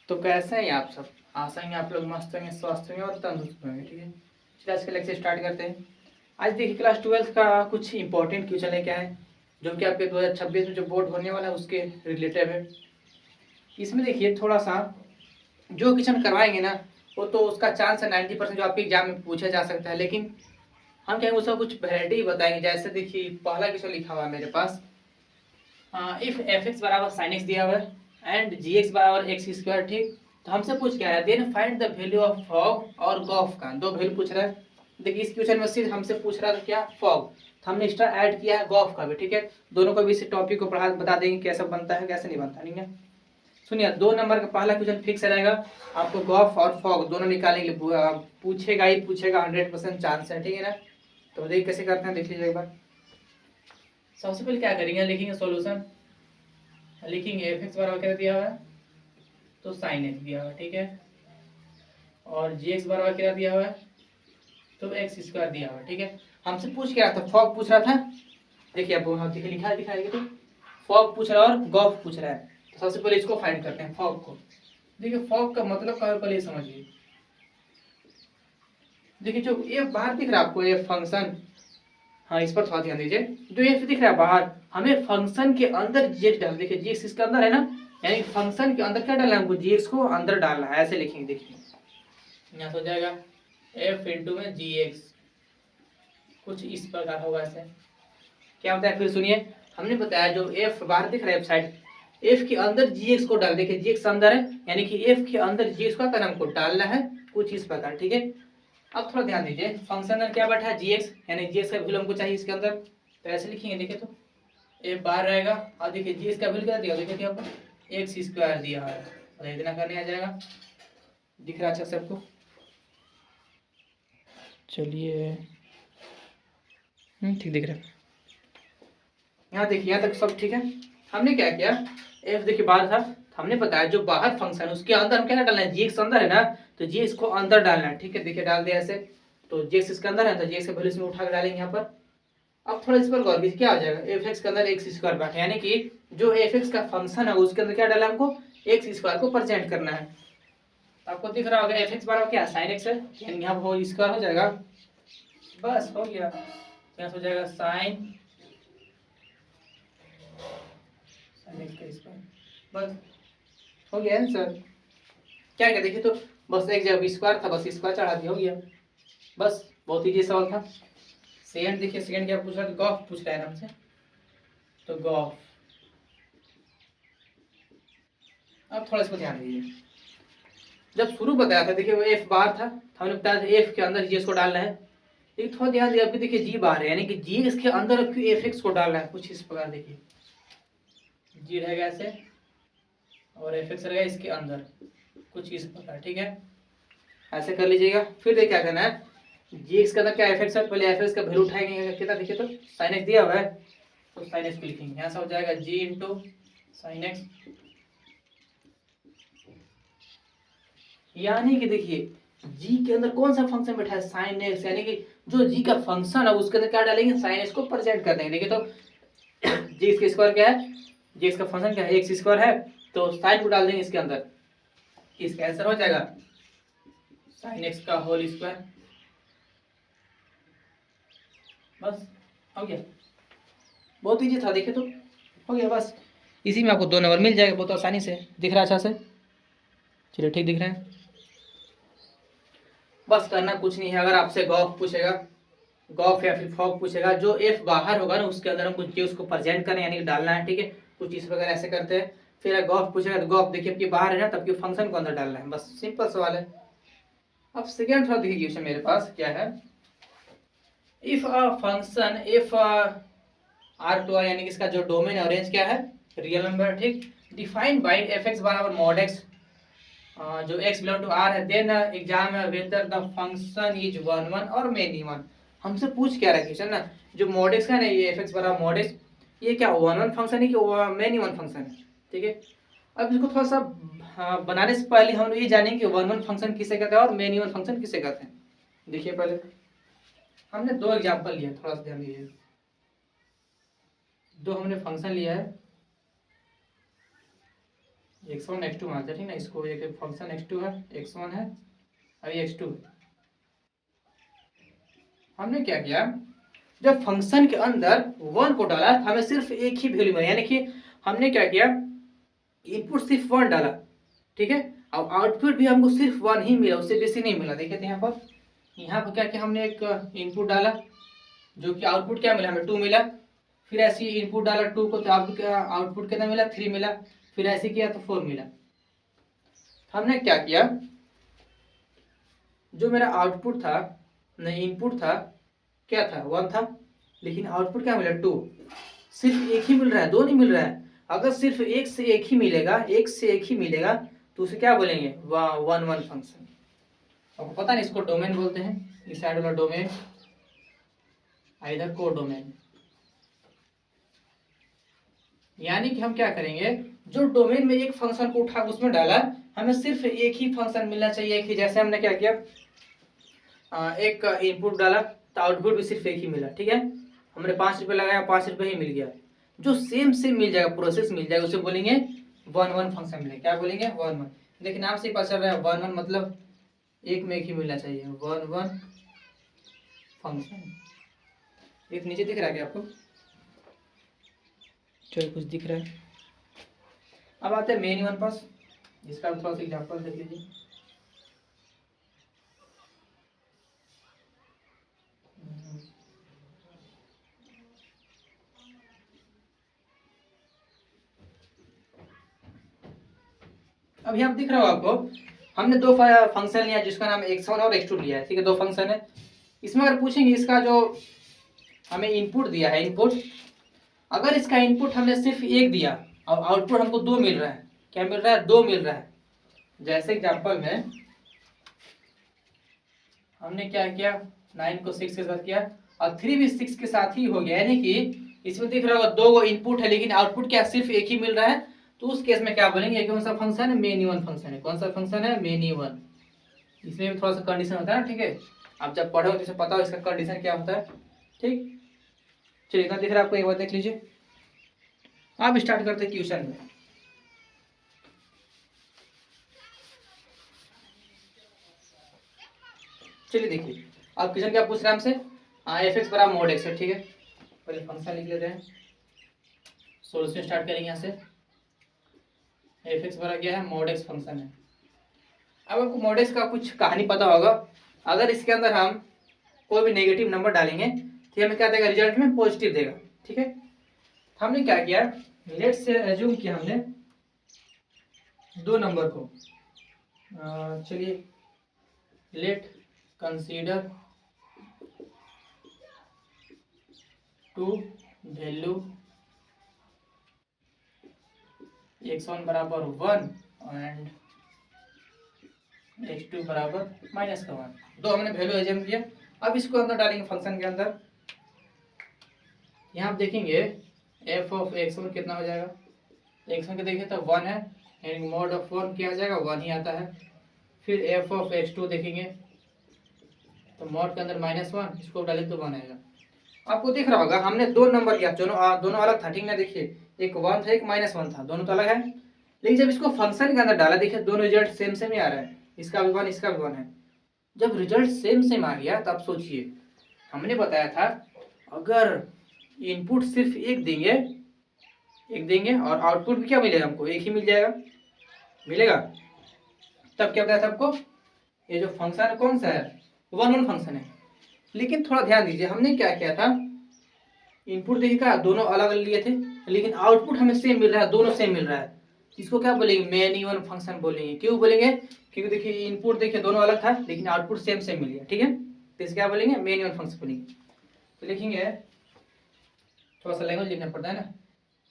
तो कैसे हैं आप सब? आशा है आप लोग मस्त होंगे, स्वस्थ होंगे और तंदुरुस्त होंगे। ठीक है, चलिए आज का लेक्चर स्टार्ट करते हैं। आज देखिए क्लास 12th का कुछ इंपॉर्टेंट क्वेश्चन लेके आए हैं, जो कि आपके 2026 में जो बोर्ड होने वाला है उसके रिलेटेड है। इसमें देखिए थोड़ा सा जो क्वेश्चन करवाएंगे ना, वो तो उसका चांस है 90% जो आपके एग्जाम में पूछा जा सकता है, लेकिन हम कहेंगे उसका कुछ वैरायटी बताएंगे। जैसे देखिए पहला क्वेश्चन लिखा हुआ है मेरे पास, इफ एफ एक्स बराबर साइन एक्स दिया हुआ है एंड जी एक्स बराबर एक्स स्क्वायर। ठीक, तो हमसे पूछ क्या रहा है, then find the value of fog और गॉफ का। दो वैल्यू पूछ रहा है। देखिए इस क्वेश्चन में सिर्फ हमसे पूछ रहा था क्या, फॉग, तो हमने एक्स्ट्रा ऐड किया है गॉफ का भी। ठीक है, दोनों को भी इस टॉपिक को पढ़ा बता देंगे कैसे बनता है कैसे नहीं बनता। नहीं है, सुनिए 2 नंबर का पहला क्वेश्चन फिक्स रहेगा। आपको गॉफ और फॉग दोनों निकालने के लिए पूछेगा ही पूछेगा, 100% चांस है। ठीक है ना, तो देखिए कैसे करते हैं, देख लीजिए एक बार। सबसे पहले क्या करेंगे, लिखेंगे सॉल्यूशन, लिखेंगे एफ एक्स बराबर क्या दिया हुआ है, तो साइन एक्स दिया हुआ है। ठीक है, और जी एक्स बराबर क्या दिया हुआ है, तो एक्स स्क्वायर दिया हुआ है। ठीक है, हमसे पूछ क्या रहा था, फॉग पूछ रहा था। देखिए अब देखिए लिखा है दिखाएगा, तो फॉग पूछ रहा है और गॉफ पूछ रहा है। तो सबसे पहले इसको फाइंड करते हैं, फॉग को। देखिए फॉग का मतलब क्या है पहले समझिए। देखिए जो ये बाहर दिख रहा है आपको, ये फंक्शन, हाँ इस पर थोड़ा ध्यान दीजिए। जो ये दिख रहा है बाहर, हमें फंक्शन के अंदर जीएक्स डाल, देखिए जीएक्स इसके अंदर है ना, यानी फंक्शन के अंदर क्या डालना है हमको, जीएक्स को अंदर डालना है। ऐसे लिखेंगे, देखिए यहाँ हो जाएगा एफ इंटू में जी एक्स, कुछ इस प्रकार होगा। ऐसे क्या होता है फिर सुनिए, हमने बताया जो एफ बाहर दिख रहा है एफ साइड, एफ के अंदर जीएक्स को डाल, देखिए जीएक्स अंदर है, यानी कि एफ के अंदर जीएक्स का नाम को डालना है कुछ इस प्रकार। ठीक है, अब थोड़ा ध्यान दीजिए, फंक्शन में क्या बैठा है जीएक्स, यानी जीएक्स का वैल्यू हमको चाहिए इसके अंदर। तो ऐसे लिखेंगे, देखिए तो एफ बाहर रहेगा और देखिए जीएक्स का वैल्यू क्या दिया, देखिए क्या एक्स स्क्वायर दिया है, और इतना करने आ जाएगा। दिख रहा है अच्छा सबको? चलिए ठीक दिख रहा है, यहाँ देखिए यहाँ तक सब ठीक है। हमने क्या किया, एफ देखिए बाहर था, हमने बताया जो बाहर फंक्शन उसके अंदर हम क्या डालना है, जीएक्स अंदर है ना, तो जीएक्स को अंदर डालना है। ठीक है, देखिए डाल दिया ऐसे, तो जीएक्स इसके अंदर है तो जीएक्स का वैल्यू इसमें उठा के डालेंगे यहाँ पर। अब थोड़ा इस पर गौर कीजिए, क्या हो जाएगा, एफ एक्स के अंदर एक्स स्क्वायर बैठा, यानी कि जो एफ एक्स का फंक्शन है उसके अंदर क्या डाला हमको, एक्स स्क्वायर को प्रेजेंट करना है। आपको दिख रहा होगा एफ एक्स बराबर क्या, साइन एक्स है, यानी यहाँ हो स्क्वायर हो जाएगा, बस हो गया। यहाँ हो जाएगा साइन एक्स का स्क्वायर, बस हो गया आंसर। क्या क्या देखिए, तो बस एक जब स्क्वायर था बस स्क्वायर चढ़ा दिया, हो गया बस। बहुत इजी सवाल था। सेकंड देखिए, सेकंड क्या पूछ रहा है, गॉफ पूछ रहा है हमसे, तो गॉफ। अब थोड़ा इसको ध्यान दीजिए, जब शुरू बताया था देखिए वो एफ बार था, तो हमने बताया था एफ के अंदर जी को डालना है। लेकिन थोड़ा ध्यान दिया, आपकी देखिए जी बार है, यानी कि जी इसके अंदर आपको एफ एक्स को डालना है कुछ इस प्रकार। देखिए जी रहेगा ऐसे और एफ एक्स रहेगा इसके अंदर कुछ इस प्रकार। ठीक है, ऐसे कर लीजिएगा। फिर देखिए क्या करना है, जी एक्स के अंदर क्या एफ एक्स है, पहले एफ एक्स का वैल्यू उठाएंगे कितना, देखिए तो साइन एक्स दिया हुआ है, तो साइन एक्स को लिखेंगे, यहाँ से हो जाएगा जी इंटू साइन एक्स, यानी कि देखिए जी के अंदर कौन सा फंक्शन बैठा है, साइन एक्स, यानी कि जो जी का फंक्शन है उसके अंदर क्या डालेंगे, साइन एक्स को प्रेजेंट कर देंगे। देखिए तो जी इसका स्क्वायर क्या है, जी इसका फंक्शन क्या है, एक्स स्क्वायर है, तो साइन को डाल देंगे इसके अंदर, इसका आंसर हो जाएगा साइन एक्स का होल स्क्वायर, बस हो गया। बहुत इजी था, देखिए तो हो गया बस। इसी में आपको 2 नंबर मिल जाएगा बहुत आसानी से। दिख रहा है अच्छा से? चलिए ठीक दिख रहा है। बस करना कुछ नहीं है, अगर आपसे गॉफ पूछेगा, गॉफ या फिर फॉग पूछेगा, जो एफ बाहर होगा ना उसके अंदर हमको जे उसको प्रेजेंट करना है, यानी कि डालना है। ठीक है, कुछ इस प्रकार ऐसे करते हैं। फिर गॉफ पूछेगा तो गॉफ देखिए आपके बाहर है ना, तब के फंक्शन को अंदर डालना है, बस सिंपल सवाल है। अब सेकेंड थोड़ा देखिए क्वेश्चन मेरे पास क्या है, if a function F R to R, यानी कि इसका जो डोमेन है रेंज क्या है, रियल नंबर। ठीक, डिफाइंड बाय एफ एक्स बराबर मॉड एक्स, जो x बिलोंग टू r है, then exam whether the function is one one और मेनी वन। हमसे पूछ क्या रहा है क्वेश्चन ना, जो मॉड एक्स का ना, ये fx बराबर मॉड एक्स, ये क्या वन वन फंक्शन है कि मेनी वन फंक्शन है। ठीक है, अब इसको थोड़ा सा बनाने से पहले हम ये जानेंगे कि वन वन फंक्शन किसे कहते हैं और मेनी वन फंक्शन किसे कहते हैं। देखिए पहले हमने 2 एग्जाम्पल लिया, थोड़ा सा ध्यान दीजिए। 2 हमने फंक्शन लिया है, x1 x2 मानते हैं, ठीक ना। इसको एक फंक्शन x2 है, x1 है और ये x2 है। हमने क्या किया, जब फंक्शन के अंदर 1 को डाला हमें सिर्फ एक ही वैल्यू मिला, यानी कि हमने क्या किया, इनपुट सिर्फ 1 डाला, ठीक है। अब आउटपुट भी हमको सिर्फ 1 ही मिला, उससे बेसी नहीं मिला। देखिए तो यहाँ पर क्या किया, हमने एक इनपुट डाला जो कि आउटपुट क्या मिला, हमें 2 मिला। फिर ऐसे ही इनपुट डाला 2 को, तो आपको क्या आउटपुट कितना मिला, 3 मिला। फिर ऐसे किया तो 4 मिला। हमने क्या किया, जो मेरा आउटपुट था, नहीं इनपुट था, क्या था, 1 था, लेकिन आउटपुट क्या मिला, 2। सिर्फ एक ही मिल रहा है, 2 नहीं मिल रहा है। अगर सिर्फ एक से एक ही मिलेगा, एक से एक ही मिलेगा, तो उसे क्या बोलेंगे, 1 1 फंक्शन। आपको पता नहीं, इसको डोमेन बोलते हैं, इस साइड वाला डोमेन, इधर को डोमेन। यानी कि हम क्या करेंगे, जो डोमेन में एक फंक्शन को उठा उसमें डाला, हमें सिर्फ एक ही फंक्शन मिलना चाहिए, एक ही। जैसे हमने क्या किया, एक इनपुट डाला तो आउटपुट भी सिर्फ एक ही मिला, ठीक है। हमने 5 रुपये लगाया, 5 रुपये ही मिल गया। जो सेम सेम मिल जाएगा, प्रोसेस मिल जाएगा, उसे बोलेंगे 1 1 फंक्शन मिलेगा। क्या बोलेंगे, 1 1। लेकिन नाम से पता चल रहा है 1 1 मतलब एक में एक ही मिलना चाहिए, 1 1 फंक्शन। एक नीचे दिख रहा है क्या आपको, चलो कुछ दिख रहा है। अब आते हैं मेन वन पास, जिसका थोड़ा सा एग्जाम्पल देख लीजिए। अब यहाँ दिख रहा हो आपको, हमने दो फंक्शन लिया जिसका नाम x1 और x2 लिया है, ठीक है। दो फंक्शन है। इसमें अगर पूछेंगे इसका जो हमें इनपुट दिया है, इनपुट, अगर इसका इनपुट हमने सिर्फ एक दिया और आउटपुट हमको 2 मिल रहा है, क्या मिल रहा है, 2 मिल रहा है। जैसे एग्जाम्पल में हमने क्या किया, 9 को 6 के साथ किया और 3 भी 6 के साथ ही हो गया, यानी कि इसमें दिख रहा होगा 2 को इनपुट है लेकिन आउटपुट क्या सिर्फ एक ही मिल रहा है। तो उस केस में क्या बोलेंगे, कौन सा फंक्शन है, मेनी वन फंक्शन है। कौन सा फंक्शन है, मेनी वन। इसमें भी थोड़ा सा कंडीशन होता है ना, ठीक है। आप जब पढ़ो तो इसे पता हो इसका कंडीशन क्या होता है, ठीक। चलिए इतना दिख रहा है आपको, एक बार देख लीजिए। आप स्टार्ट करते क्वेश्चन में। चलिए देखिए, अब क्वेश्चन क्या पूछ रहा है हमसे, एफ एक्स बराबर मोड एक्स है, ठीक है। पहले फंक्शन लिख लेते हैं, सोल्यूशन स्टार्ट करेंगे यहाँ से। एफ एक्स बराबर क्या है, मोड एक्स फंक्शन है। अब आपको मोड एक्स का कुछ कहानी पता होगा। अगर इसके अंदर हम कोई भी नेगेटिव नंबर डालेंगे तो हमें क्या देगा, रिजल्ट में पॉजिटिव देगा, ठीक है। हमने क्या किया, लेट से एज्यूम किया हमने दो नंबर को, चलिए late consider to value x1 बराबर 1 एंड x2 बराबर -1। दो हमने वैल्यू एज्यूम किया। अब इसको अंदर डालेंगे फंक्शन के अंदर। यहाँ आप देखेंगे f ऑफ x1 कितना हो जाएगा, x1 के देखिए तो 1 है, यानी मॉड ऑफ 1 क्या आ जाएगा, 1 ही आता है। फिर f ऑफ x2 देखेंगे तो मॉड के अंदर -1, इसको डालें तो 1 आएगा। आपको दिख रहा होगा हमने दो नंबर लिया, दोनों अलग था, ठीक ना। देखिए एक 1 था, एक -1 था, दोनों तो अलग है। लेकिन जब इसको फंक्शन के अंदर डाला, देखिए दोनों रिजल्ट सेम सेम ही आ रहा है, इसका भी 1 इसका भी 1 है। जब रिजल्ट सेम सेम आ गया तो आप सोचिए, हमने बताया था अगर इनपुट सिर्फ एक देंगे और आउटपुट भी क्या मिलेगा, हमको एक ही मिल जाएगा, मिलेगा। तब क्या बताया था आपको, ये जो फंक्शन है कौन सा है, 1 1 फंक्शन है। लेकिन थोड़ा ध्यान दीजिए, हमने क्या किया था, इनपुट देखिएगा दोनों अलग अलग लिए थे, लेकिन आउटपुट हमें सेम मिल रहा है, दोनों सेम मिल रहा है। इसको क्या बोलेंगे, मेनी वन फंक्शन बोलेंगे। क्यों बोलेंगे, क्योंकि देखिए इनपुट देखिए दोनों अलग था लेकिन आउटपुट सेम सेम मिल गया, ठीक है। तो इसे क्या बोलेंगे, मेनी वन फंक्शन बोलेंगे। तो लिखेंगे, थोड़ा सा लैंग्वेज लिखना पड़ता है ना।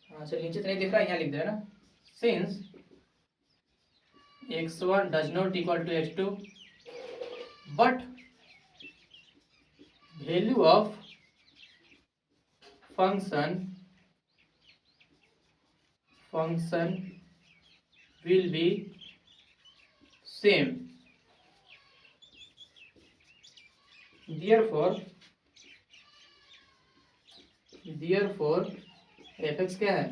हाँ चलिए, नीचे तो नहीं दिख रहा है, यहाँ लिख दे ना, since x1 does not equal to x2 but value of function will be same, therefore fx क्या है,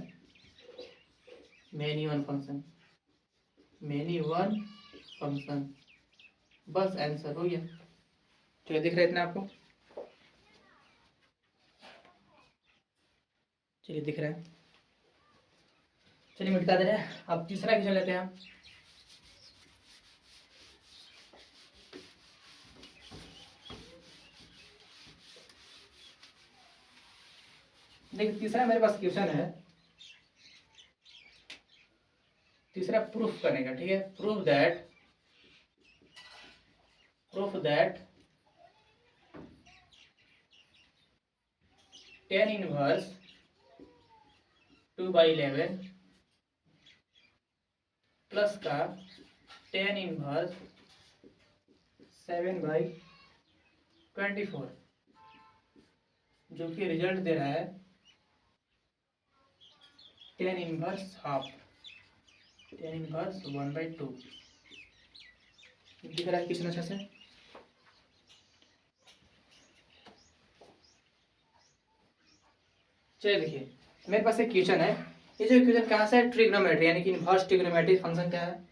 many one function. Many one function. बस आंसर हो गया। चलिए दिख रहा है इतना आपको? चलिए दिख रहा है। चलिए मिटा दे रहे हैं। अब तीसरा क्वेश्चन लेते हैं हम। देखिए तीसरा मेरे पास क्वेश्चन है, तीसरा प्रूफ करने का। ठीक है, proof that tan inverse 2/11 plus का टेन इनवर्स 7/24 जो कि रिजल्ट दे रहा है tan inverse half, tan inverse 1/2। दिख रहा है क्वेश्चन अच्छा से? चलिए देखिए, मेरे पास एक क्वेश्चन है। ये जो क्वेश्चन कहाँ से है? ट्रिग्नोमेट्री, यानी कि इनवर्स ट्रिग्नोमेट्री फंक्शन क्या है,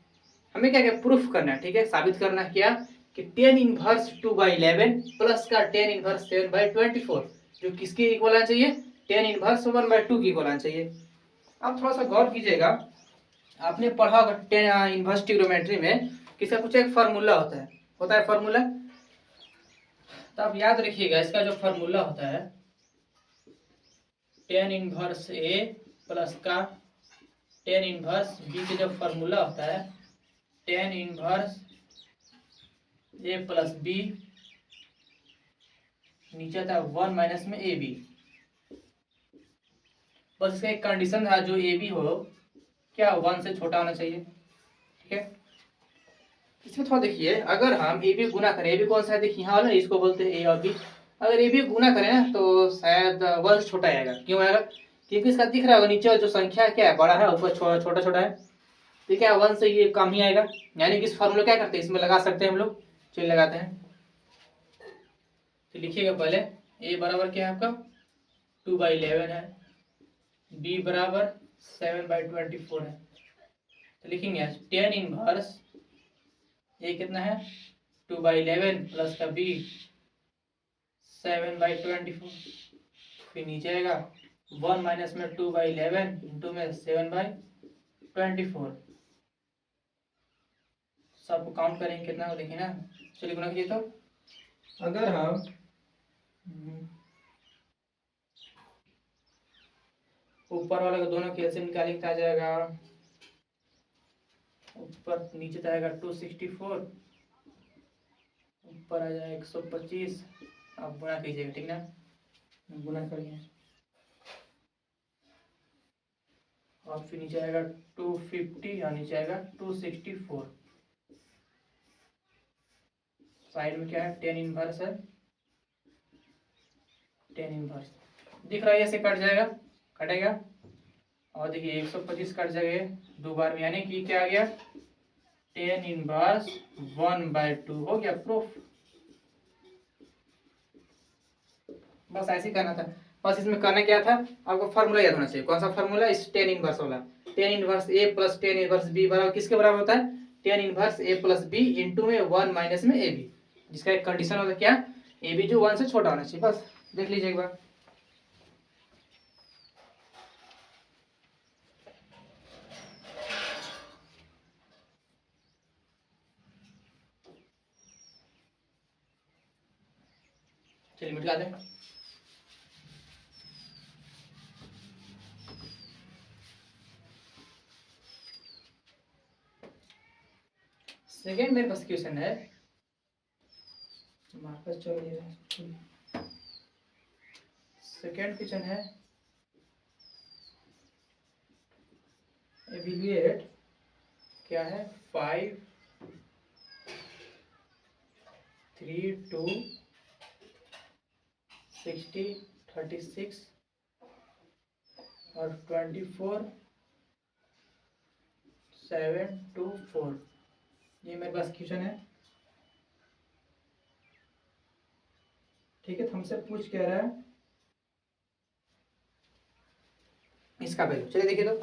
हमें क्या क्या प्रूफ करना है। ठीक है, साबित करना क्या कि टेन इनवर्स 2/11 प्लस का टेन इनवर्स 7/24 जो किसके इक्वल आना चाहिए? टेन इनवर्स 1/2 की इक्वल आना चाहिए। आप थोड़ा सा गौर कीजिएगा, आपने पढ़ा होगा टेन इनवर्स ट्रिग्नोमेट्री में किसका कुछ एक फार्मूला होता है फार्मूला। तो आप याद रखिएगा, इसका जो फार्मूला होता है टेन इनवर्स ए प्लस का टेन इनवर्स बी का जो फार्मूला होता है टेन इनवर्स ए प्लस बी, नीचे था 1 माइनस में ए बी। बस इसका एक कंडीशन था, जो ए बी हो क्या 1 से छोटा होना चाहिए। ठीक है, इसमें थोड़ा देखिए, अगर हम ए बी गुना करें, ए बी कौन सा है देखिए यहाँ वाला, इसको बोलते हैं ए और बी। अगर ए बी गुना करें ना तो शायद 1 से छोटा आएगा। क्यों आएगा? क्योंकि इसका दिख रहा होगा नीचे जो संख्या क्या है बड़ा है, ऊपर छोटा छोटा है। तो क्या 1 से ये कम ही आएगा, यानी कि इस फॉर्मूला क्या करते हैं, इसमें लगा सकते हैं हम लोग। चलिए लगाते हैं। तो लिखिएगा पहले, ए बराबर क्या है आपका 2/11 है, बी बराबर 7/24 है। तो लिखेंगे टेन इनवर्स ए कितना है 2/11 प्लस का बी 7/24, फिर नीचे आएगा 1 माइनस में 2/11 इंटू में 7/24। सबको काउंट करेंगे कितना हो देखिए ना। चलिए गुना कीजिए। तो अगर हम ऊपर वाले को दोनों के एलसीएम निकालेंगे तो आ जाएगा, ऊपर नीचे तो आएगा 264, ऊपर आ जाएगा 125। आप गुना कीजिएगा, ठीक ना, गुना करिए। और फिर नीचे आएगा 250 और नीचे आएगा 264। साइड में क्या है, टेन इनवर्स है, टेन इनवर्स दिख रहा है, ऐसे कट जाएगा, कटेगा। और देखिए 125 कट जाएगा दो बार में, यानी कि क्या आ गया टेन इनवर्स 1/2 हो गया प्रूफ। बस ऐसे ही करना था। बस इसमें करना क्या था, आपको फार्मूला याद होना चाहिए। कौन सा फार्मूला? इस टेन इनवर्स वाला। टेन इनवर्स ए प्लस टेन इनवर्स बी बराबर किसके बराबर होता है? टेन इनवर्स ए प्लस बी इंटू में 1 माइनस में ए बी, जिसका एक कंडीशन होता है क्या, ए बी जो 1 से छोटा होना चाहिए। बस देख लीजिए एक बार। चलिए मिटा दें। सेकेंड मेरे पास क्वेश्चन है, मार्कस चल नहीं रहा। सेकेंड क्वेश्चन है, एवेलुएट क्या है 5 3 2 60 36 और 24 7 2 4। ये मेरे पास क्वेश्चन है। ठीक है, तो हमसे पूछ क्या रहा है इसका वैल्यू। चलिए देखिए, तो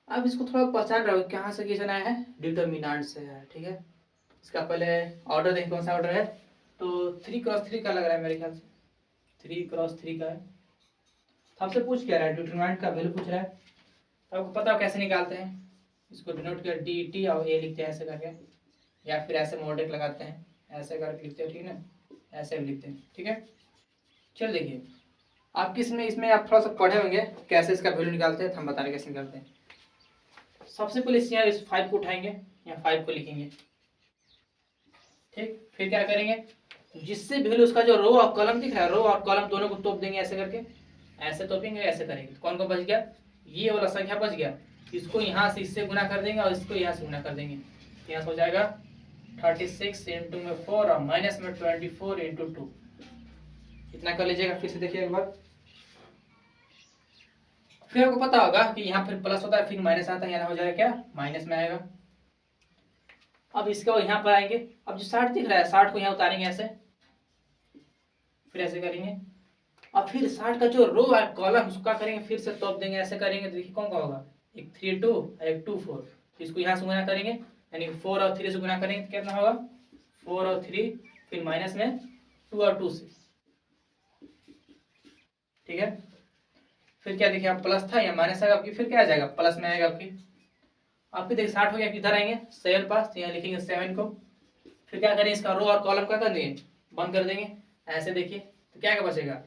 अब इसको थोड़ा पहचान रहे हो कहाँ से क्वेश्चन आया है, डिटर्मिनेंट से है, ठीक है। इसका पहले ऑर्डर देखिए कौन सा ऑर्डर है, तो 3x3 का लग रहा है मेरे ख्याल से, 3x3 का है। तो हमसे पूछ क्या रहा है, डिटर्मिनेंट का वैल्यू पूछ रहा है। तो आपको पता हो कैसे निकालते हैं, इसको डिनोट कर डी टी और ए लिखते हैं ऐसे करके, या फिर ऐसे मोडेक लगाते हैं, ऐसे करके लिखते हैं, ठीक है ना, ऐसे भी लिखते हैं, ठीक है। चल देखिए आप किसमें इसमें आप थोड़ा सा पढ़े होंगे कैसे इसका वैल्यू निकालते हैं, तो हम बता रहे कैसे निकालते हैं। सबसे पहले यहाँ इस 5 को उठाएंगे, यहाँ 5 को लिखेंगे, ठीक। फिर क्या करेंगे, जिससे वैल्यू उसका जो रो और कॉलम दिख रहा है, रो और कॉलम दोनों को तोप देंगे ऐसे करके, ऐसे तोपेंगे, ऐसे करेंगे, तो कौन कौन बच गया, ये वाला संख्या बच गया। इसको यहाँ से इससे गुना कर देंगे और इसको यहाँ से गुना कर देंगे, तो यहाँ से हो जाएगा 36 इंटू में 4 और माइनस में 24 इंटू 2, इतना कर लीजिएगा। फिर से देखिए एक बार, फिर आपको पता होगा कि यहाँ फिर प्लस होता है फिर माइनस आता है, यहाँ हो जाएगा क्या, माइनस में आएगा। अब इसको यहाँ पर आएंगे, अब जो 60 दिख रहा है 60 को यहाँ उतारेंगे ऐसे, फिर ऐसे करेंगे, और फिर 60 का जो रो है कॉलम उसका करेंगे, फिर से तोप देंगे ऐसे करेंगे, तो देखिए कौन का होगा, एक 3 2 एक 2 4, इसको यहाँ से गुना करेंगे, यानी 4 और 3 से गुना करेंगे तो कितना होगा, 4 और 3, फिर माइनस में 2 और 2 से, ठीक है। फिर क्या देखिए आप प्लस था या माइनस आएगा आपकी, फिर क्या आ जाएगा, प्लस में आएगा आपकी। आपके देखिए 60 हो गया, किधर आएंगे 7 पास, तो यहाँ लिखेंगे 7 को, फिर क्या करेंगे इसका रो और कॉलम क्या कर देंगे, बंद कर देंगे ऐसे, देखिए तो क्या क्या बचेगा,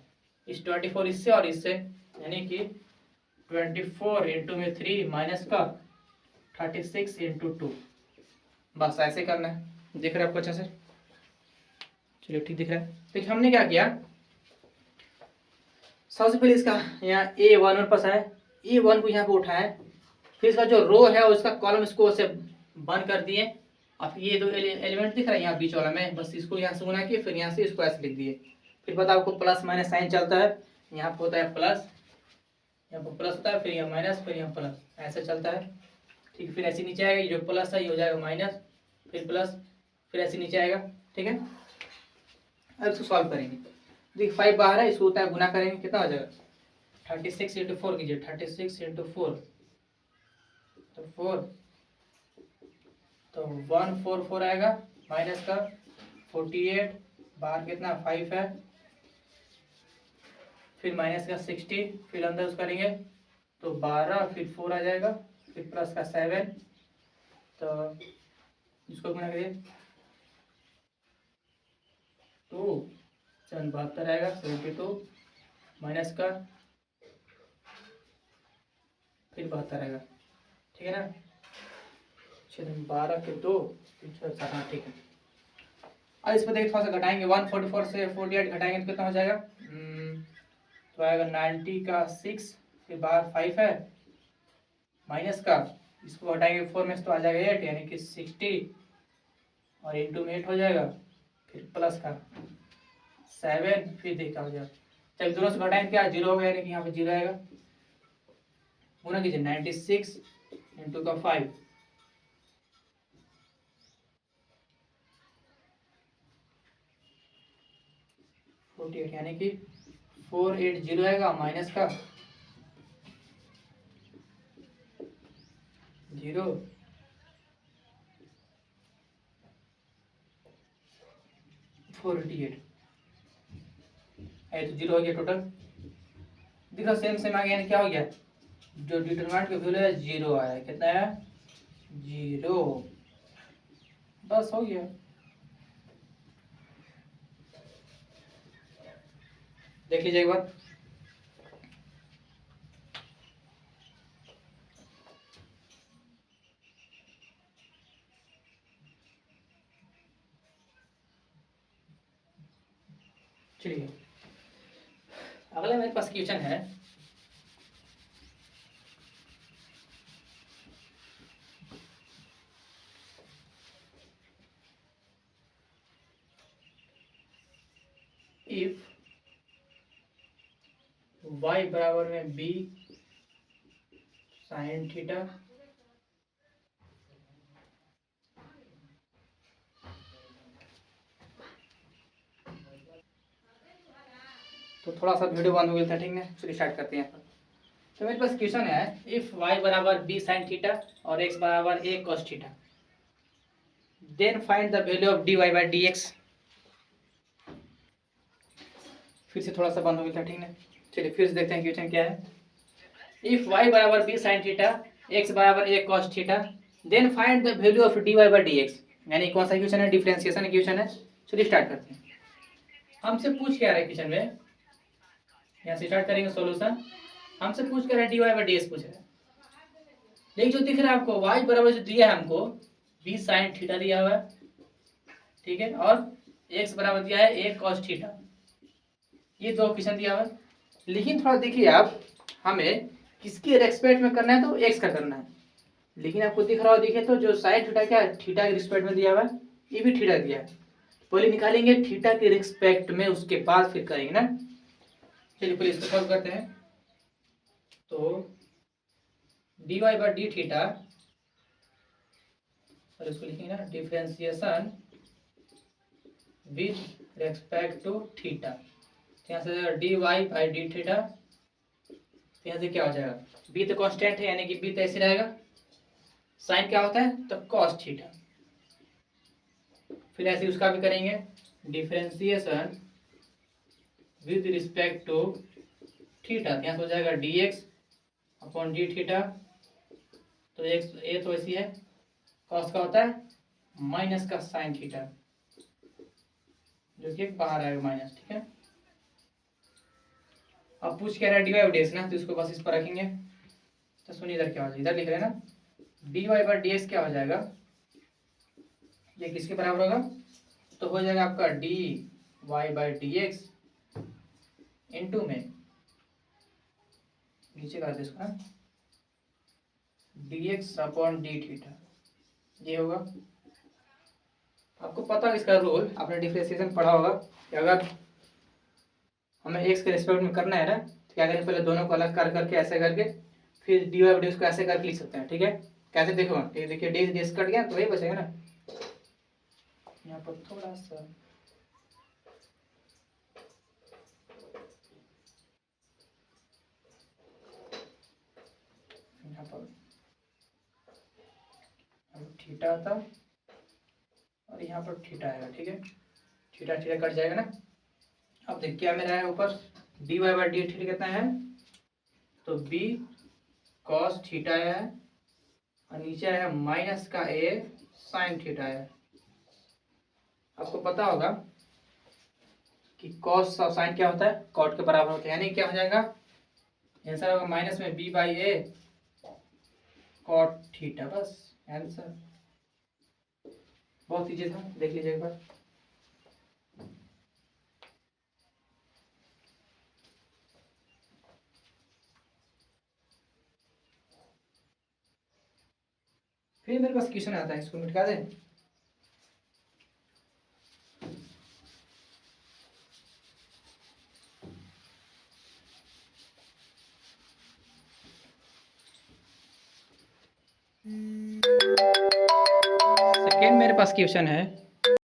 इस 24 इससे और इससे, यानी कि 24 इंटू में 3 माइनस का 36 इंटू 2, बस ऐसे करना है। दिख रहा है आपको अच्छे से, चलिए ठीक दिख रहा है। देखिए हमने क्या किया, सबसे पहले इसका यहाँ A1 पास है, A1 को यहाँ पे उठाए, फिर इसका जो रो है और इसका कॉलम इसको ऐसे बंद कर दिए। अब ये दो एलिमेंट दिख रहा है यहाँ बीच वाला में, बस इसको यहाँ से गुना किए, फिर यहाँ से इसको ऐसे लिख दिए। फिर पता आपको प्लस माइनस साइन चलता है, यहाँ पे होता है प्लस, यहाँ पर प्लस होता है, फिर यहाँ माइनस, फिर यहाँ प्लस, ऐसे चलता है, ठीक। फिर ऐसे नीचे आएगा, ये जो प्लस है ये हो जाएगा माइनस, फिर प्लस, फिर ऐसे नीचे आएगा, ठीक है। अब इसको सॉल्व करेंगे, देखिए 5 बाहर है, इसको होता है गुना करेंगे, कितना हो जाएगा, 36 इंटू 4 कीजिए, 36 इंटू 4 तो 4, तो 144 आएगा, माइनस का 48, बाहर कितना 5 है, फिर माइनस का 60, फिर अंदर उसका करेंगे तो 12, फिर 4 आ जाएगा, फिर प्लस का 7, तो इसको गुना करिए 2 72 आएगा, 72 माइनस का फिर 72 आएगा, ठीक है ना। 12 के 2 हाँ ठीक है। अब इस पर देखिए थोड़ा सा घटाएंगे, 144 से 48 घटाएंगे तो कितना हो जाएगा, तो आएगा 90 का 6, फिर बाहर 5 है, माइनस का इसको हटाएंगे 4 में से तो आ जाएगा 8, यानी कि 60 और इंटू में 8 हो जाएगा, फिर प्लस का 7, फिर देखा हो जाएगा, जब दोनों से घटाएंगे क्या 0 हो गया, यानी कि यहाँ पे 0 आएगा। गुना कीजिए 96 इंटू का 5, 48, यानी कि 480 आएगा, माइनस का 0 488, तो 0 हो गया टोटल, देखो सेम सेम आ गया, यानी क्या हो गया, जो डिटरमिनेंट का वैल्यू है 0 आया, कितना है 0, बस हो गया। देख लीजिए एक बार, चलिए अगला मेरे पास क्वेश्चन है, इफ y बराबर में b साइन थीटा तो थोड़ा सा वीडियो बंद हो गया था, ठीक है, चलिए स्टार्ट करते हैं। तो मेरे पास क्वेश्चन है, इफ y बराबर b sin थीटा और x बराबर a cos theta, then find the value of dy by dx। फिर से थोड़ा सा बंद हो गया था, ठीक है। चलिए फिर से देखते हैं क्वेश्चन क्या है। इफ y बराबर b sin थीटा, x बराबर a cos theta, then find the value of dy by dx। यानी कौन सा क्वेश्चन है? डिफरेंशिएशन क्वेश्चन है। चलिए स्टार्ट करते हैं। हमसे पूछ क्या रहा है क्वेश्चन में, यहाँ से स्टार्ट करेंगे सॉल्यूशन। हमसे पूछ कर रहा है dy बाई dx पूछ रहा है। लेकिन जो दिख रहा है आपको y बराबर जो दिया है हमको b sin थीटा दिया हुआ है, ठीक है, और x बराबर दिया है a cos थीटा। ये दो क्वेश्चन दिया हुआ है। लेकिन थोड़ा देखिए आप, हमें किसके रेस्पेक्ट में करना है? तो x का करना है। लेकिन आपको दिख रहा हो, देखिए तो जो साइन थीटा क्या है, थीटा के रिस्पेक्ट में दिया हुआ है, ये भी थीटा दिया है। पहले निकालेंगे थीटा के रिस्पेक्ट में, उसके बाद फिर करेंगे ना। चलिए पहले इसको सॉल्व करते हैं। तो dy बाई डी थीटा, और इसको लिखेंगे ना differentiation with respect to theta. यहाँ से dy बाई डी थीटा, यहाँ से क्या हो जाएगा, b तो कांस्टेंट है यानी कि b तो ऐसे रहेगा, साइन क्या होता है तो cos थीटा। फिर ऐसे उसका भी करेंगे differentiation with respect to theta, यहाँ से हो जाएगा dx अपॉन डी थीटा। तो x ए तो ऐसी है, cos का होता है माइनस का साइन थीटा, जो कि बाहर आएगा माइनस, ठीक है। अब पूछ क्या रहा है डी वाई डी ना, तो इसको बस इस पर रखेंगे। तो सुनिए इधर क्या हो जाएगा, इधर लिख रहे हैं ना D Y by D X क्या हो जाएगा, ये किसके बराबर होगा? तो हो जाएगा आपका D Y by D X into में, नीचे कर दे इसका, D X upon D theta, ये होगा। आपको पता है इसका रूल, आपने डिफरेंशिएशन पढ़ा होगा कि अगर हमें एक्स के रिस्पेक्ट में करना है ना, तो क्या करें, पहले दोनों को अलग कर करके ऐसे करके फिर डी वाई डी को ऐसे करके लिख सकते हैं, ठीक है। कैसे देखो, ये देखिए डी डी कट गया तो वही बचेगा ना। यहाँ पर थोड़ा सा यहाँ पर थीटा था और यहाँ पर थीटा आएगा, ठीक है। थीटा थीटा कट जाएगा ना। अब देख क्या मेरा है ऊपर, D Y by D theta कितना है, तो बी कॉस थीटा है, और नीचे है माइनस का ए साइन थीटा है। आपको पता होगा कि कॉस और साइन क्या होता है, कॉट के बराबर होता है, यानी क्या हो जाएगा आंसर होगा माइनस में B by A cot theta, बस आंसर। बहुत ईजी था, देख लीजिए एक बार। फिर मेरे पास क्वेश्चन आता है, इसको मिटा दें। सेकेंड मेरे पास क्वेश्चन है,